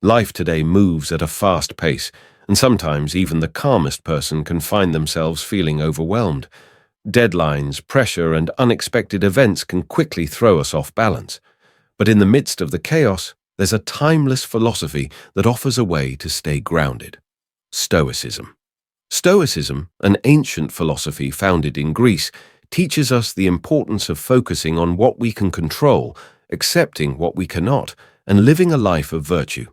Life today moves at a fast pace, and sometimes even the calmest person can find themselves feeling overwhelmed. Deadlines, pressure, and unexpected events can quickly throw us off balance. But in the midst of the chaos, there's a timeless philosophy that offers a way to stay grounded. Stoicism. Stoicism, an ancient philosophy founded in Greece, teaches us the importance of focusing on what we can control, accepting what we cannot, and living a life of virtue.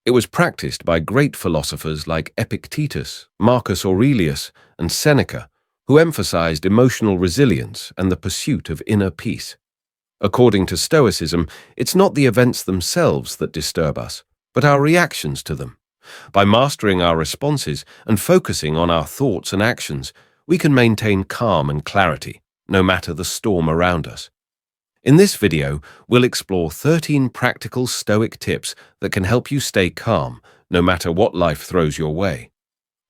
It was practiced by great philosophers like Epictetus, Marcus Aurelius, and Seneca, who emphasized emotional resilience and the pursuit of inner peace. According to Stoicism, it's not the events themselves that disturb us, but our reactions to them. By mastering our responses and focusing on our thoughts and actions, we can maintain calm and clarity, no matter the storm around us. In this video, we'll explore 13 practical Stoic tips that can help you stay calm, no matter what life throws your way.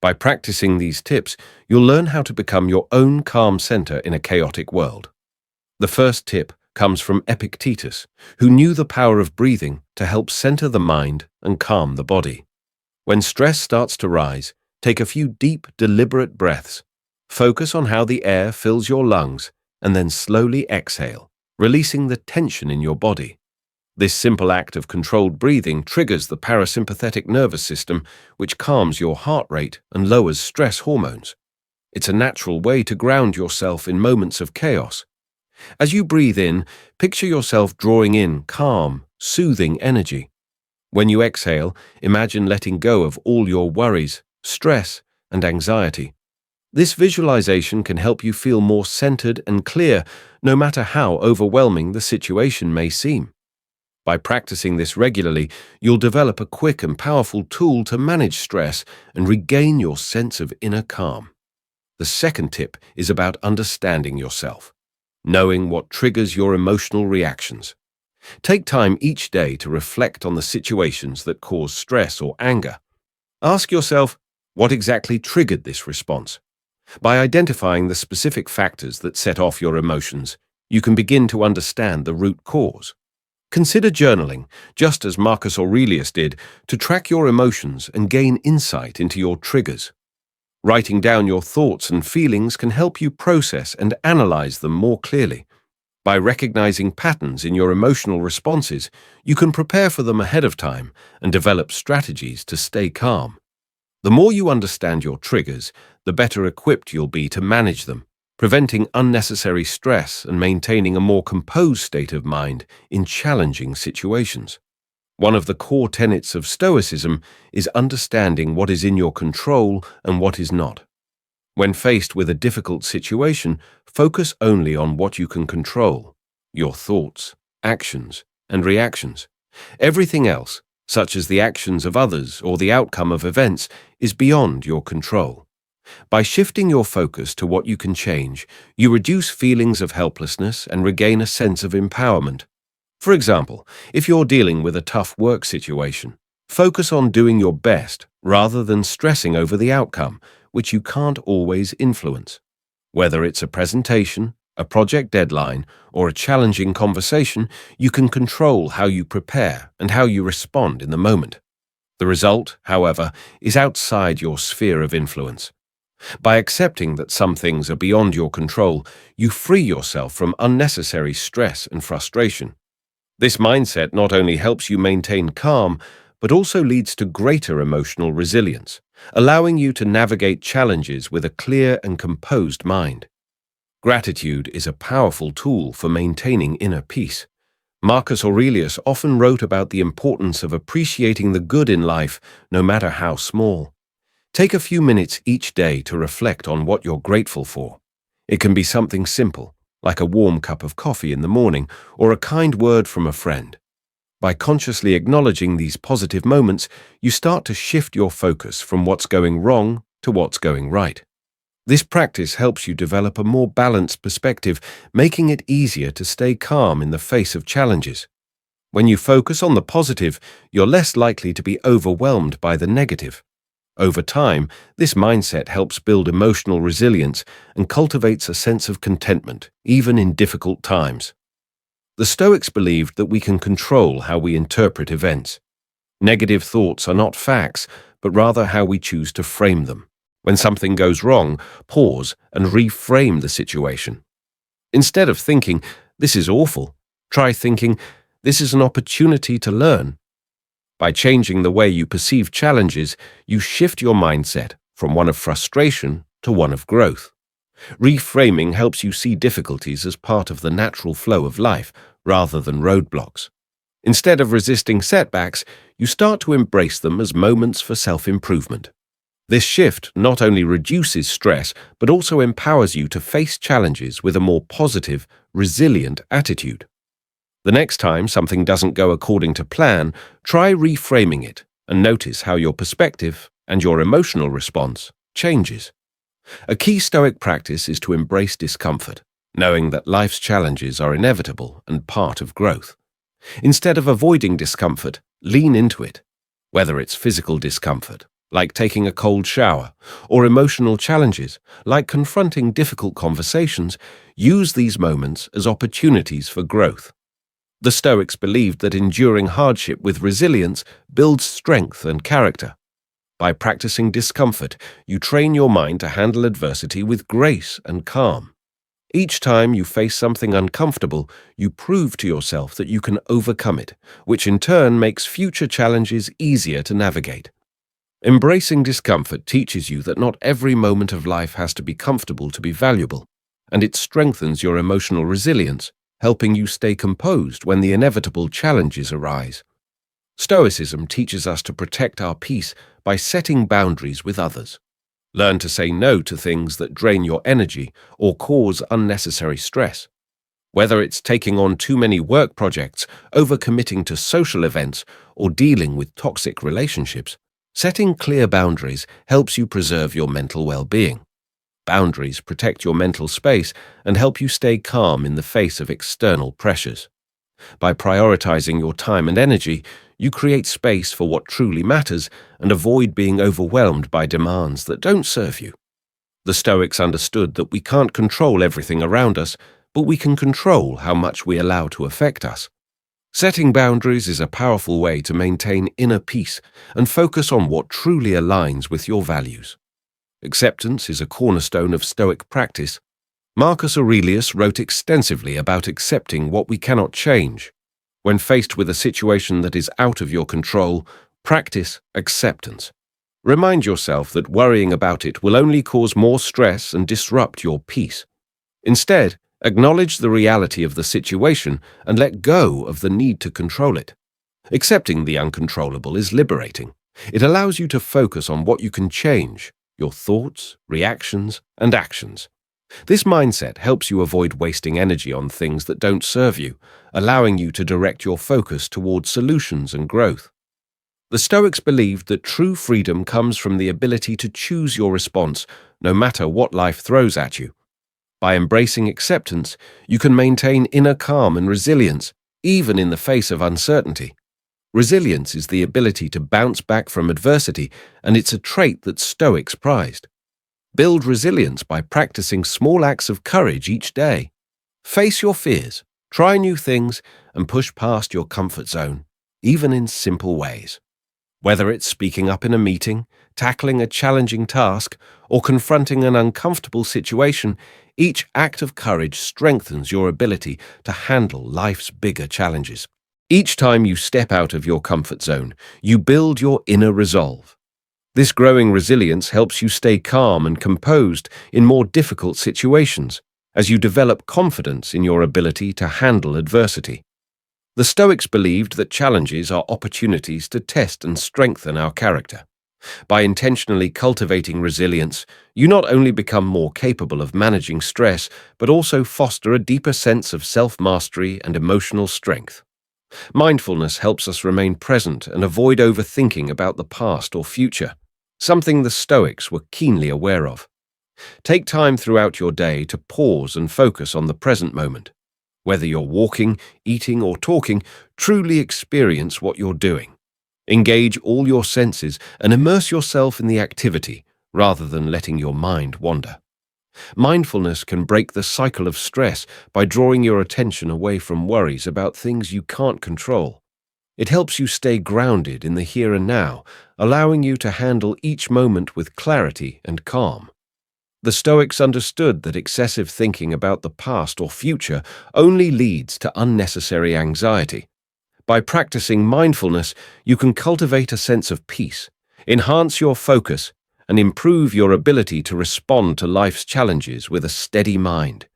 By practicing these tips, you'll learn how to become your own calm center in a chaotic world. The first tip comes from Epictetus, who knew the power of breathing to help center the mind and calm the body. When stress starts to rise, take a few deep, deliberate breaths. Focus on how the air fills your lungs, and then slowly exhale, releasing the tension in your body. This simple act of controlled breathing triggers the parasympathetic nervous system, which calms your heart rate and lowers stress hormones. It's a natural way to ground yourself in moments of chaos. As you breathe in, picture yourself drawing in calm, soothing energy. When you exhale, imagine letting go of all your worries, stress, and anxiety. This visualization can help you feel more centered and clear, no matter how overwhelming the situation may seem. By practicing this regularly, you'll develop a quick and powerful tool to manage stress and regain your sense of inner calm. The second tip is about understanding yourself, knowing what triggers your emotional reactions. Take time each day to reflect on the situations that cause stress or anger. Ask yourself, what exactly triggered this response? By identifying the specific factors that set off your emotions, you can begin to understand the root cause. Consider journaling, just as Marcus Aurelius did, to track your emotions and gain insight into your triggers. Writing down your thoughts and feelings can help you process and analyze them more clearly. By recognizing patterns in your emotional responses, you can prepare for them ahead of time and develop strategies to stay calm. The more you understand your triggers, the better equipped you'll be to manage them, preventing unnecessary stress and maintaining a more composed state of mind in challenging situations. One of the core tenets of Stoicism is understanding what is in your control and what is not. When faced with a difficult situation, focus only on what you can control: your thoughts, actions, and reactions. Everything else, such as the actions of others or the outcome of events, is beyond your control. By shifting your focus to what you can change, you reduce feelings of helplessness and regain a sense of empowerment. For example, if you're dealing with a tough work situation, focus on doing your best rather than stressing over the outcome, which you can't always influence. Whether it's a presentation, a project deadline, or a challenging conversation, you can control how you prepare and how you respond in the moment. The result, however, is outside your sphere of influence. By accepting that some things are beyond your control, you free yourself from unnecessary stress and frustration. This mindset not only helps you maintain calm, but also leads to greater emotional resilience, allowing you to navigate challenges with a clear and composed mind. Gratitude is a powerful tool for maintaining inner peace. Marcus Aurelius often wrote about the importance of appreciating the good in life, no matter how small. Take a few minutes each day to reflect on what you're grateful for. It can be something simple, like a warm cup of coffee in the morning or a kind word from a friend. By consciously acknowledging these positive moments, you start to shift your focus from what's going wrong to what's going right. This practice helps you develop a more balanced perspective, making it easier to stay calm in the face of challenges. When you focus on the positive, you're less likely to be overwhelmed by the negative. Over time, this mindset helps build emotional resilience and cultivates a sense of contentment, even in difficult times. The Stoics believed that we can control how we interpret events. Negative thoughts are not facts, but rather how we choose to frame them. When something goes wrong, pause and reframe the situation. Instead of thinking, "This is awful," try thinking, "This is an opportunity to learn." By changing the way you perceive challenges, you shift your mindset from one of frustration to one of growth. Reframing helps you see difficulties as part of the natural flow of life, rather than roadblocks. Instead of resisting setbacks, you start to embrace them as moments for self-improvement. This shift not only reduces stress, but also empowers you to face challenges with a more positive, resilient attitude. The next time something doesn't go according to plan, try reframing it and notice how your perspective and your emotional response changes. A key Stoic practice is to embrace discomfort, knowing that life's challenges are inevitable and part of growth. Instead of avoiding discomfort, lean into it. Whether it's physical discomfort, like taking a cold shower, or emotional challenges, like confronting difficult conversations, use these moments as opportunities for growth. The Stoics believed that enduring hardship with resilience builds strength and character. By practicing discomfort, you train your mind to handle adversity with grace and calm. Each time you face something uncomfortable, you prove to yourself that you can overcome it, which in turn makes future challenges easier to navigate. Embracing discomfort teaches you that not every moment of life has to be comfortable to be valuable, and it strengthens your emotional resilience, helping you stay composed when the inevitable challenges arise. Stoicism teaches us to protect our peace by setting boundaries with others. Learn to say no to things that drain your energy or cause unnecessary stress. Whether it's taking on too many work projects, overcommitting to social events, or dealing with toxic relationships, setting clear boundaries helps you preserve your mental well-being. Boundaries protect your mental space and help you stay calm in the face of external pressures. By prioritizing your time and energy, you create space for what truly matters and avoid being overwhelmed by demands that don't serve you. The Stoics understood that we can't control everything around us, but we can control how much we allow to affect us. Setting boundaries is a powerful way to maintain inner peace and focus on what truly aligns with your values. Acceptance is a cornerstone of Stoic practice. Marcus Aurelius wrote extensively about accepting what we cannot change. When faced with a situation that is out of your control, practice acceptance. Remind yourself that worrying about it will only cause more stress and disrupt your peace. Instead, acknowledge the reality of the situation and let go of the need to control it. Accepting the uncontrollable is liberating. It allows you to focus on what you can change, your thoughts, reactions, and actions. This mindset helps you avoid wasting energy on things that don't serve you, allowing you to direct your focus towards solutions and growth. The Stoics believed that true freedom comes from the ability to choose your response, no matter what life throws at you. By embracing acceptance, you can maintain inner calm and resilience, even in the face of uncertainty. Resilience is the ability to bounce back from adversity, and it's a trait that Stoics prized. Build resilience by practicing small acts of courage each day. Face your fears, try new things, and push past your comfort zone, even in simple ways. Whether it's speaking up in a meeting, tackling a challenging task, or confronting an uncomfortable situation, each act of courage strengthens your ability to handle life's bigger challenges. Each time you step out of your comfort zone, you build your inner resolve. This growing resilience helps you stay calm and composed in more difficult situations, as you develop confidence in your ability to handle adversity. The Stoics believed that challenges are opportunities to test and strengthen our character. By intentionally cultivating resilience, you not only become more capable of managing stress, but also foster a deeper sense of self-mastery and emotional strength. Mindfulness helps us remain present and avoid overthinking about the past or future, something the Stoics were keenly aware of. Take time throughout your day to pause and focus on the present moment. Whether you're walking, eating, or talking, truly experience what you're doing. Engage all your senses and immerse yourself in the activity rather than letting your mind wander. Mindfulness can break the cycle of stress by drawing your attention away from worries about things you can't control. It helps you stay grounded in the here and now, allowing you to handle each moment with clarity and calm. The Stoics understood that excessive thinking about the past or future only leads to unnecessary anxiety. By practicing mindfulness, you can cultivate a sense of peace, enhance your focus, and improve your ability to respond to life's challenges with a steady mind.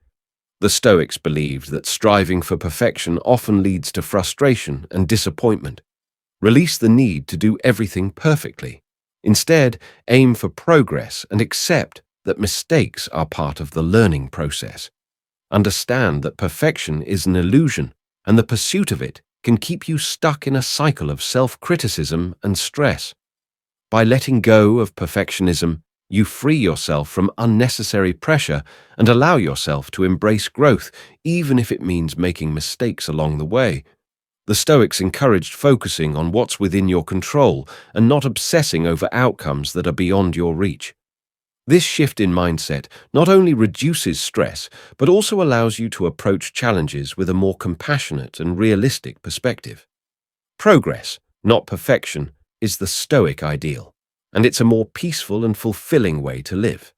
The Stoics believed that striving for perfection often leads to frustration and disappointment. Release the need to do everything perfectly. Instead, aim for progress and accept that mistakes are part of the learning process. Understand that perfection is an illusion, and the pursuit of it can keep you stuck in a cycle of self-criticism and stress. By letting go of perfectionism, you free yourself from unnecessary pressure and allow yourself to embrace growth, even if it means making mistakes along the way. The Stoics encouraged focusing on what's within your control and not obsessing over outcomes that are beyond your reach. This shift in mindset not only reduces stress, but also allows you to approach challenges with a more compassionate and realistic perspective. Progress, not perfection, is the Stoic ideal, and it's a more peaceful and fulfilling way to live.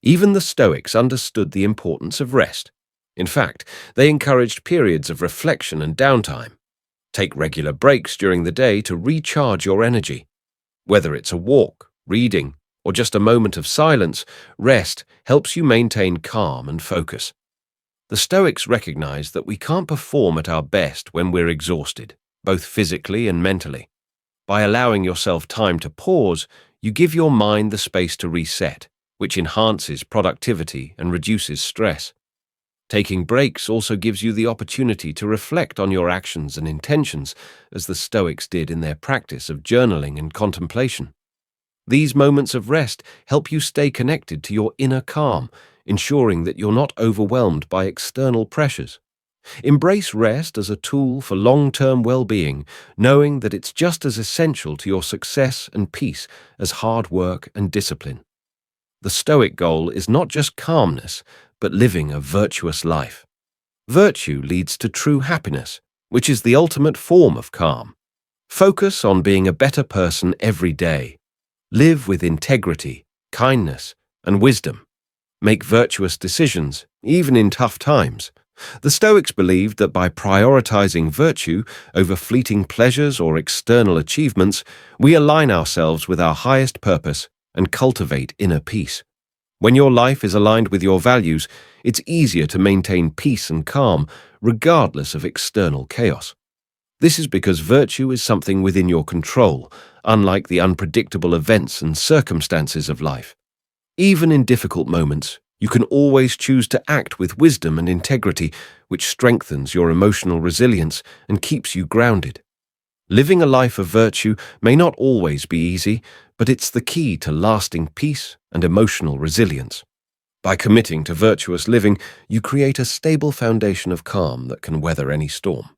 Even the Stoics understood the importance of rest. In fact, they encouraged periods of reflection and downtime. Take regular breaks during the day to recharge your energy. Whether it's a walk, reading, or just a moment of silence, rest helps you maintain calm and focus. The Stoics recognize that we can't perform at our best when we're exhausted, both physically and mentally. By allowing yourself time to pause, you give your mind the space to reset, which enhances productivity and reduces stress. Taking breaks also gives you the opportunity to reflect on your actions and intentions, as the Stoics did in their practice of journaling and contemplation. These moments of rest help you stay connected to your inner calm, ensuring that you're not overwhelmed by external pressures. Embrace rest as a tool for long-term well-being, knowing that it's just as essential to your success and peace as hard work and discipline. The Stoic goal is not just calmness, but living a virtuous life. Virtue leads to true happiness, which is the ultimate form of calm. Focus on being a better person every day. Live with integrity, kindness, and wisdom. Make virtuous decisions, even in tough times. The Stoics believed that by prioritizing virtue over fleeting pleasures or external achievements, we align ourselves with our highest purpose and cultivate inner peace. When your life is aligned with your values, it's easier to maintain peace and calm, regardless of external chaos. This is because virtue is something within your control, unlike the unpredictable events and circumstances of life. Even in difficult moments, you can always choose to act with wisdom and integrity, which strengthens your emotional resilience and keeps you grounded. Living a life of virtue may not always be easy, but it's the key to lasting peace and emotional resilience. By committing to virtuous living, you create a stable foundation of calm that can weather any storm.